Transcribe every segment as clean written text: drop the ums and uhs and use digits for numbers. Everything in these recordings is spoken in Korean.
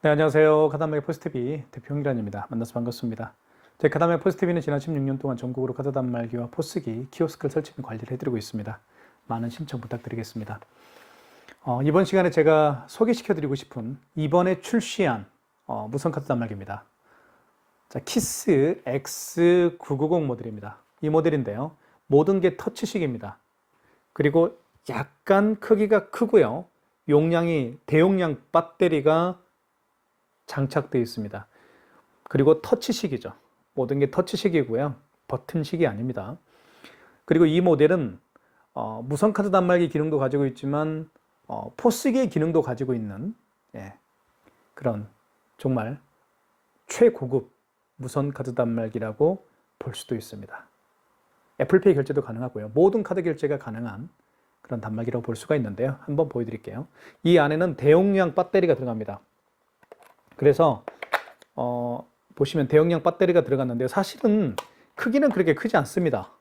네, 안녕하세요. 카드단말기 포스TV 대표 홍기란입니다. 만나서 반갑습니다. 저희 카드단말기 포스TV는 지난 16년 동안 전국으로 카드단말기와 포스기, 키오스크를 설치 및 관리를 해드리고 있습니다. 많은 신청 부탁드리겠습니다. 이번 시간에 제가 소개시켜드리고 싶은 이번에 출시한 무선 카드 단말기입니다. 자, 키스 X990 모델입니다. 이 모델인데요. 모든 게 터치식입니다. 그리고 약간 크기가 크고요. 용량이 대용량 배터리가 장착되어 있습니다. 그리고 터치식이죠. 모든 게 터치식이고요. 버튼식이 아닙니다. 그리고 이 모델은 무선 카드 단말기 기능도 가지고 있지만 포스기의 기능도 가지고 있는 그런 정말 최고급 무선 카드 단말기라고 볼 수도 있습니다. 애플페이 결제도 가능하고요. 모든 카드 결제가 가능한 그런 단말기라고 볼 수가 있는데요. 한번 보여드릴게요. 이 안에는 대용량 배터리가 들어갑니다. 그래서 보시면 대용량 배터리가 들어갔는데요. 사실은 크기는 그렇게 크지 않습니다.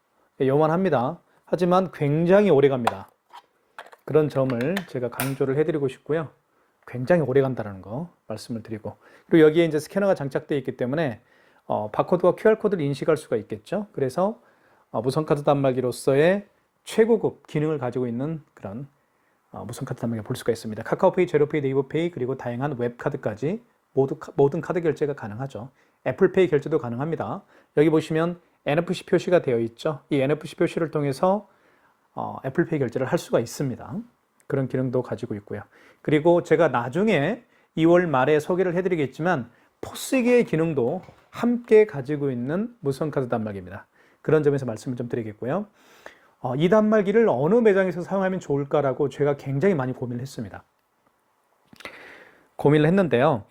요만합니다. 하지만 굉장히 오래 갑니다. 그런 점을 제가 강조를 해드리고 싶고요. 굉장히 오래 간다는 거 말씀을 드리고, 그리고 여기에 이제 스캐너가 장착되어 있기 때문에 바코드와 QR코드를 인식할 수가 있겠죠. 그래서 무선 카드 단말기로서의 최고급 기능을 가지고 있는 그런 무선 카드 단말기를 볼 수가 있습니다. 카카오페이, 제로페이, 네이버페이, 그리고 다양한 웹카드까지 모든 카드 결제가 가능하죠. 애플페이 결제도 가능합니다. 여기 보시면 NFC 표시가 되어 있죠. 이 NFC 표시를 통해서 애플페이 결제를 할 수가 있습니다. 그런 기능도 가지고 있고요. 그리고 제가 나중에 2월 말에 소개를 해드리겠지만 포스기의 기능도 함께 가지고 있는 무선 카드 단말기입니다. 그런 점에서 말씀을 좀 드리겠고요. 이 단말기를 어느 매장에서 사용하면 좋을까라고 제가 굉장히 많이 고민을 했습니다. 고민을 했는데요.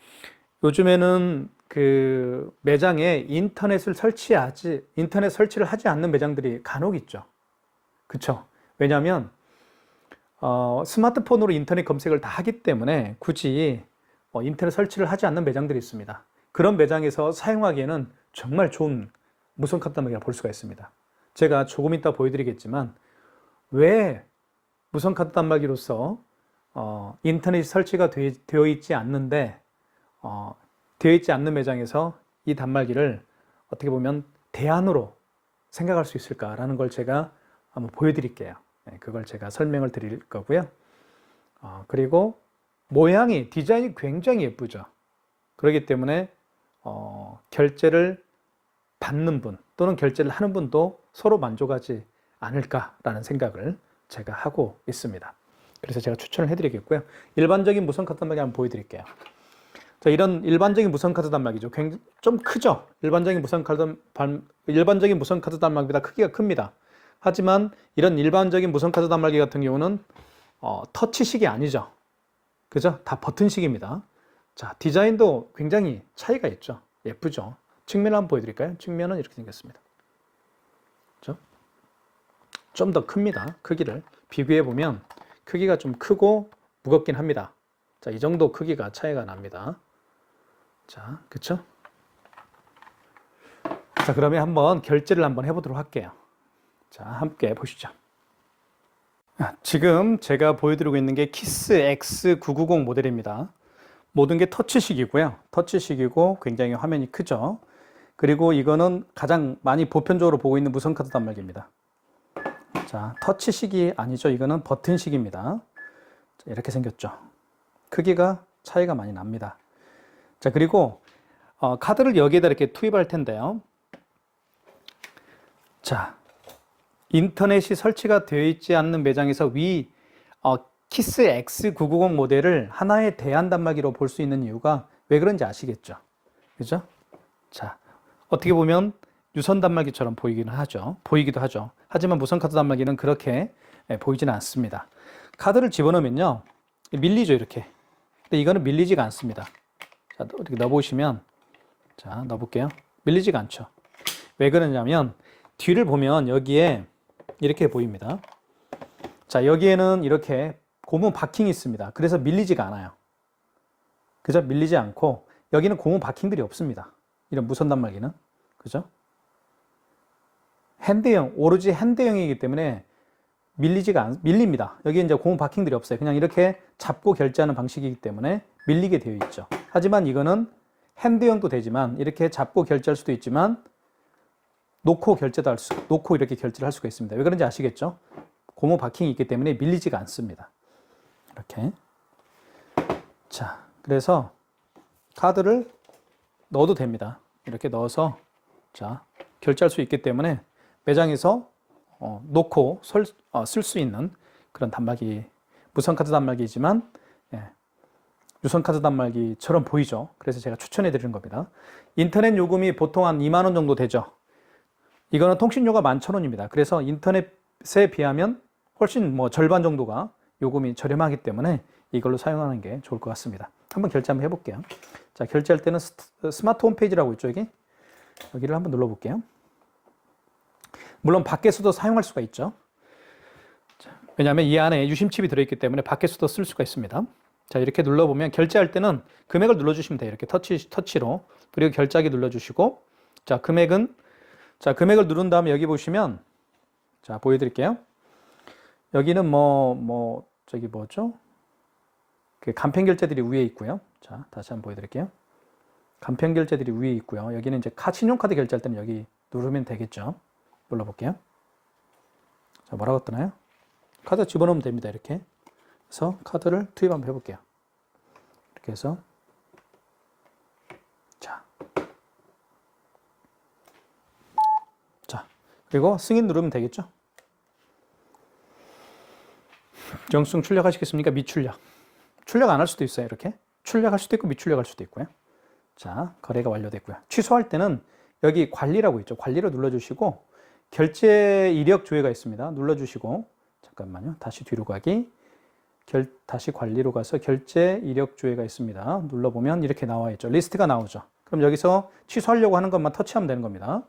요즘에는 그 매장에 인터넷 설치를 하지 않는 매장들이 간혹 있죠. 그쵸? 왜냐하면 스마트폰으로 인터넷 검색을 다 하기 때문에 굳이 인터넷 설치를 하지 않는 매장들이 있습니다. 그런 매장에서 사용하기에는 정말 좋은 무선 카드 단말기를 볼 수가 있습니다. 제가 조금 이따 보여드리겠지만 왜 무선 카드 단말기로서 인터넷 설치가 되어 있지 않는데 되어 있지 않는 매장에서 이 단말기를 어떻게 보면 대안으로 생각할 수 있을까라는 걸 제가 한번 보여드릴게요. 그걸 제가 설명을 드릴 거고요. 그리고 디자인이 굉장히 예쁘죠. 그렇기 때문에 결제를 받는 분 또는 결제를 하는 분도 서로 만족하지 않을까라는 생각을 제가 하고 있습니다. 그래서 제가 추천을 해드리겠고요. 일반적인 무선 카드 단말기 한번 보여드릴게요. 자, 이런 일반적인 무선 카드 단말기죠. 굉장히 좀 크죠. 일반적인 무선 카드 단말기보다 크기가 큽니다. 하지만 이런 일반적인 무선 카드 단말기 같은 경우는 터치식이 아니죠. 그죠? 다 버튼식입니다. 자, 디자인도 굉장히 차이가 있죠. 예쁘죠. 측면을 한번 보여드릴까요? 측면은 이렇게 생겼습니다. 그죠? 좀 더 큽니다. 크기를 비교해 보면 크기가 좀 크고 무겁긴 합니다. 자, 이 정도 크기가 차이가 납니다. 자, 그쵸? 자, 그러면 한번 결제를 한번 해보도록 할게요. 자, 함께 보시죠. 지금 제가 보여드리고 있는 게 키스 X990 모델입니다. 모든 게 터치식이고요. 터치식이고 굉장히 화면이 크죠. 그리고 이거는 가장 많이 보편적으로 보고 있는 무선 카드 단말기입니다. 자, 터치식이 아니죠. 이거는 버튼식입니다. 자, 이렇게 생겼죠. 크기가 차이가 많이 납니다. 자, 그리고 카드를 여기에다 이렇게 투입할 텐데요. 자, 인터넷이 설치가 되어 있지 않는 매장에서 키스 X990 모델을 하나의 대안 단말기로 볼 수 있는 이유가 왜 그런지 아시겠죠? 그죠? 자, 어떻게 보면 유선 단말기처럼 보이기도 하죠. 하지만 무선 카드 단말기는 그렇게 보이지는 않습니다. 카드를 집어넣으면요, 밀리죠, 이렇게. 근데 이거는 밀리지가 않습니다. 자, 이렇게 넣어보시면, 자, 넣어볼게요. 밀리지가 않죠. 왜 그러냐면, 뒤를 보면 여기에 이렇게 보입니다. 자, 여기에는 이렇게 고무 바킹이 있습니다. 그래서 밀리지가 않아요. 그죠? 밀리지 않고, 여기는 고무 바킹들이 없습니다. 이런 무선 단말기는. 그죠? 오로지 핸드형이기 때문에 밀립니다. 여기 이제 고무 바킹들이 없어요. 그냥 이렇게 잡고 결제하는 방식이기 때문에 밀리게 되어 있죠. 하지만 이거는 핸드형도 되지만 이렇게 잡고 결제할 수도 있지만 놓고 놓고 이렇게 결제를 할 수가 있습니다. 왜 그런지 아시겠죠? 고무 바킹이 있기 때문에 밀리지가 않습니다. 이렇게. 자, 그래서 카드를 넣어도 됩니다. 이렇게 넣어서 자, 결제할 수 있기 때문에 매장에서 놓고 쓸 수 있는 그런 단말기, 무선카드 단말기지만 유선카드 단말기처럼 보이죠. 그래서 제가 추천해 드리는 겁니다. 인터넷 요금이 보통 한 2만 원 정도 되죠. 이거는 통신료가 11,000원입니다. 그래서 인터넷에 비하면 훨씬 절반 정도가 요금이 저렴하기 때문에 이걸로 사용하는 게 좋을 것 같습니다. 한번 결제 한번 해볼게요. 자, 결제할 때는 스마트 홈페이지라고 있죠, 여기를 한번 눌러볼게요. 물론 밖에서도 사용할 수가 있죠. 자, 왜냐하면 이 안에 유심칩이 들어있기 때문에 밖에서도 쓸 수가 있습니다. 자, 이렇게 눌러보면 결제할 때는 금액을 눌러주시면 돼요. 이렇게 터치로. 그리고 결제하기 눌러주시고, 자, 금액을 누른 다음에 여기 보시면, 자, 보여드릴게요. 여기는 저기 뭐죠? 그 간편 결제들이 위에 있고요. 자, 다시 한번 보여드릴게요. 간편 결제들이 위에 있고요. 여기는 이제 신용카드 결제할 때는 여기 누르면 되겠죠. 눌러볼게요. 자, 뭐라고 뜨나요? 카드 집어넣으면 됩니다. 이렇게. 그래서 카드를 투입 한번 해볼게요. 이렇게 해서. 자, 그리고 승인 누르면 되겠죠. 영수증 출력하시겠습니까? 미출력. 출력 안 할 수도 있어요. 이렇게. 출력할 수도 있고 미출력할 수도 있고요. 자, 거래가 완료됐고요. 취소할 때는 여기 관리라고 있죠. 관리를 눌러주시고 결제 이력 조회가 있습니다. 눌러주시고 잠깐만요. 다시 뒤로 가기. 다시 관리로 가서 결제 이력 조회가 있습니다. 눌러보면 이렇게 나와 있죠. 리스트가 나오죠. 그럼 여기서 취소하려고 하는 것만 터치하면 되는 겁니다.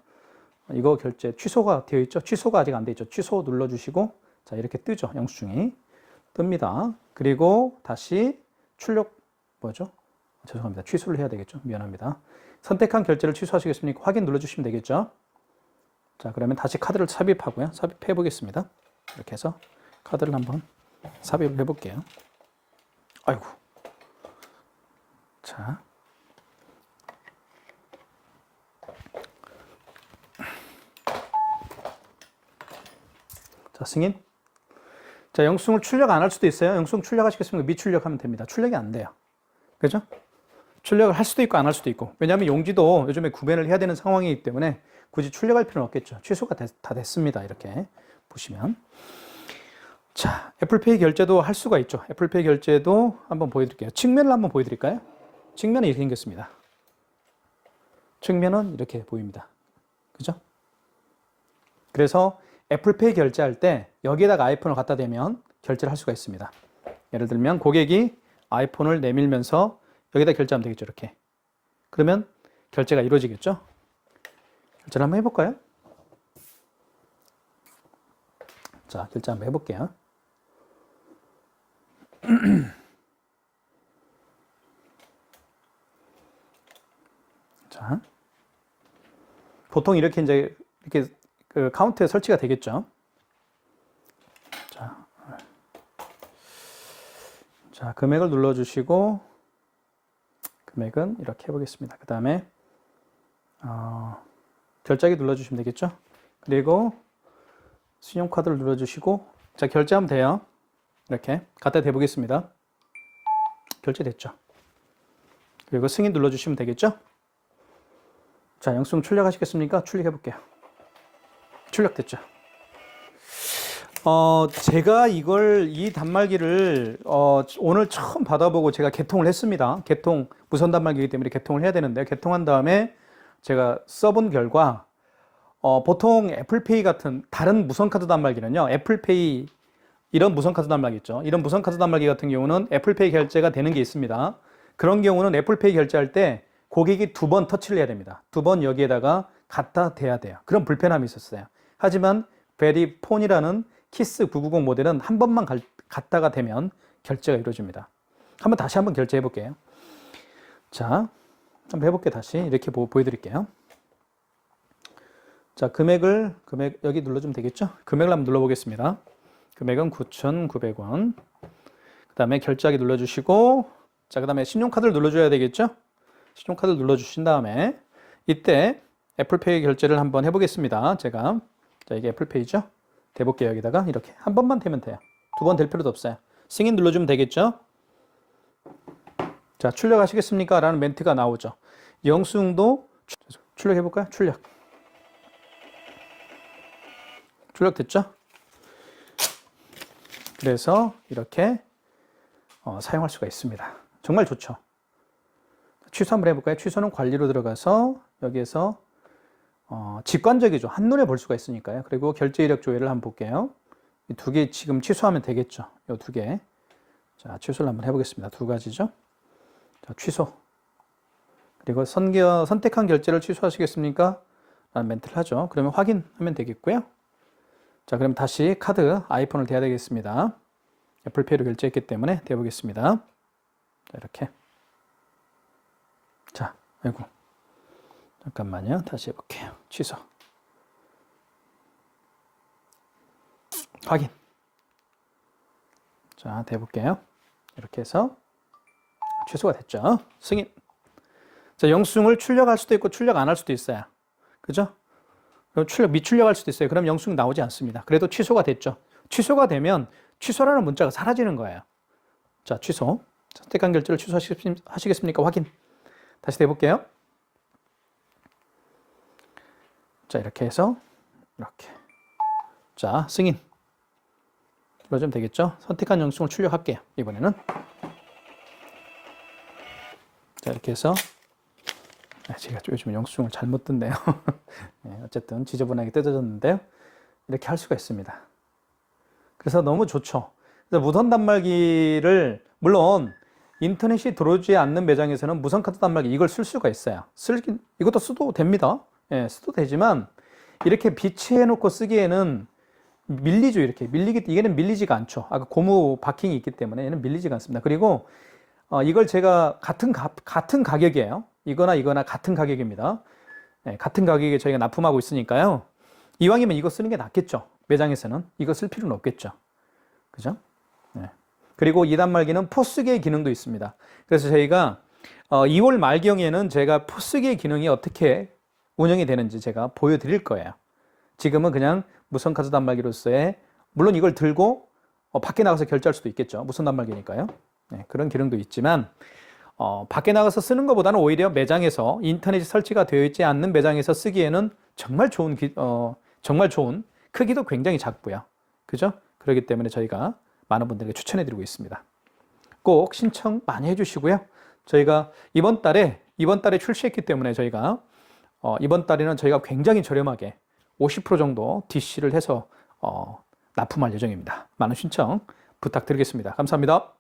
이거 결제 취소가 되어 있죠. 취소가 아직 안 되어 있죠. 취소 눌러주시고 자, 이렇게 뜨죠. 영수증이 뜹니다. 그리고 다시 죄송합니다. 취소를 해야 되겠죠. 미안합니다. 선택한 결제를 취소하시겠습니까? 확인 눌러주시면 되겠죠. 자, 그러면 다시 카드를 삽입하고요. 삽입해 보겠습니다. 이렇게 해서 카드를 한번 삽입을 해 볼게요. 아이고. 자. 자, 승인. 자, 영수증을 출력 안 할 수도 있어요. 영수증 출력하시겠습니까? 미출력하면 됩니다. 출력이 안 돼요. 그죠? 출력을 할 수도 있고 안 할 수도 있고. 왜냐하면 용지도 요즘에 구매를 해야 되는 상황이기 때문에 굳이 출력할 필요는 없겠죠. 취소가 다 됐습니다. 이렇게 보시면. 자, 애플페이 결제도 할 수가 있죠. 애플페이 결제도 한번 보여드릴게요. 측면을 한번 보여드릴까요? 측면은 이렇게 생겼습니다. 측면은 이렇게 보입니다. 그죠? 그래서 애플페이 결제할 때 여기에다가 아이폰을 갖다 대면 결제를 할 수가 있습니다. 예를 들면 고객이 아이폰을 내밀면서 여기다 결제하면 되겠죠. 이렇게. 그러면 결제가 이루어지겠죠. 결제를 한번 해볼까요? 자, 결제 한번 해볼게요. 자, 보통 이렇게 그 카운트에 설치가 되겠죠. 자, 금액을 눌러주시고 금액은 이렇게 해보겠습니다. 그 다음에 결제하기 눌러주시면 되겠죠. 그리고 신용카드를 눌러주시고 자, 결제하면 돼요. 이렇게 갖다 대보겠습니다. 결제됐죠. 그리고 승인 눌러주시면 되겠죠. 자, 영수증 출력하시겠습니까? 출력해볼게요. 출력됐죠. 제가 이 단말기를 오늘 처음 받아보고 제가 개통을 했습니다. 무선 단말기이기 때문에 개통을 해야 되는데 개통한 다음에 제가 써본 결과 보통 애플페이 같은 다른 무선카드 단말기는요, 애플페이 이런 무선카드 단말기 있죠. 이런 무선카드 단말기 같은 경우는 애플페이 결제가 되는 게 있습니다. 그런 경우는 애플페이 결제할 때 고객이 2번 터치를 해야 됩니다. 2번 여기에다가 갖다 대야 돼요. 그런 불편함이 있었어요. 하지만 베리폰이라는 키스 990 모델은 한 번만 갖다가 대면 결제가 이루어집니다. 다시 한번 결제해 볼게요. 자, 한번 해볼게요. 다시 이렇게 보여드릴게요. 자, 금액 여기 눌러주면 되겠죠? 금액을 한번 눌러보겠습니다. 금액은 9,900원. 그 다음에 결제하기 눌러주시고, 자, 그 다음에 신용카드를 눌러줘야 되겠죠? 신용카드를 눌러주신 다음에, 이때 애플페이 결제를 한번 해보겠습니다. 제가. 자, 이게 애플페이죠? 대볼게요. 여기다가 이렇게. 한 번만 되면 돼요. 두 번 될 필요도 없어요. 승인 눌러주면 되겠죠? 자, 출력하시겠습니까? 라는 멘트가 나오죠. 영수증도 출력해볼까요? 출력됐죠? 그래서 이렇게 사용할 수가 있습니다. 정말 좋죠. 취소 한번 해볼까요? 취소는 관리로 들어가서 여기에서 직관적이죠. 한눈에 볼 수가 있으니까요. 그리고 결제 이력 조회를 한번 볼게요. 이 두 개 지금 취소하면 되겠죠. 이 두 개. 자, 취소를 한번 해보겠습니다. 두 가지죠. 자, 취소. 그리고 선택한 결제를 취소하시겠습니까? 라는 멘트를 하죠. 그러면 확인하면 되겠고요. 자, 그럼 다시 카드 아이폰을 대야 되겠습니다. 애플페이로 결제했기 때문에 대보겠습니다. 자, 이렇게. 자, 아이고. 잠깐만요. 다시 해볼게요. 취소. 확인. 자, 대볼게요. 이렇게 해서 취소가 됐죠. 승인. 자, 영수증을 출력할 수도 있고 출력 안 할 수도 있어요. 그죠? 그럼 미출력할 수도 있어요. 그럼 영수증 나오지 않습니다. 그래도 취소가 됐죠. 취소가 되면 취소라는 문자가 사라지는 거예요. 자, 취소. 선택한 결제를 취소하시겠습니까? 확인. 다시 대볼게요. 자, 이렇게 해서 이렇게. 자, 승인. 눌러주면 되겠죠? 선택한 영수증을 출력할게요. 이번에는. 자, 이렇게 해서 제가 요즘 영수증을 잘못 뜯네요. 네, 어쨌든 지저분하게 뜯어졌는데요. 이렇게 할 수가 있습니다. 그래서 너무 좋죠. 그래서 무선 단말기를 물론 인터넷이 들어오지 않는 매장에서는 무선 카드 단말기 이걸 쓸 수가 있어요. 이것도 써도 됩니다. 예, 써도 되지만 이렇게 비치해 놓고 쓰기에는 밀리죠. 이렇게 얘는 밀리지가 않죠. 아까 고무 바킹이 있기 때문에 얘는 밀리지가 않습니다. 그리고 이걸 제가 같은 가격이에요. 이거나 같은 가격입니다. 네, 같은 가격에 저희가 납품하고 있으니까요. 이왕이면 이거 쓰는 게 낫겠죠. 매장에서는 이거 쓸 필요는 없겠죠. 그죠? 네. 그리고 이 단말기는 포스기의 기능도 있습니다. 그래서 저희가 2월 말경에는 제가 포스기의 기능이 어떻게 운영이 되는지 제가 보여드릴 거예요. 지금은 그냥 무선 카드 단말기로서의 물론 이걸 들고 밖에 나가서 결제할 수도 있겠죠. 무선 단말기니까요. 네, 그런 기능도 있지만 밖에 나가서 쓰는 것보다는 오히려 매장에서 인터넷이 설치가 되어 있지 않는 매장에서 쓰기에는 정말 좋은 크기도 굉장히 작고요. 그죠? 그렇기 때문에 저희가 많은 분들에게 추천해 드리고 있습니다. 꼭 신청 많이 해주시고요. 저희가 이번 달에 출시했기 때문에 저희가 이번 달에는 저희가 굉장히 저렴하게 50% 정도 DC를 해서 납품할 예정입니다. 많은 신청 부탁드리겠습니다. 감사합니다.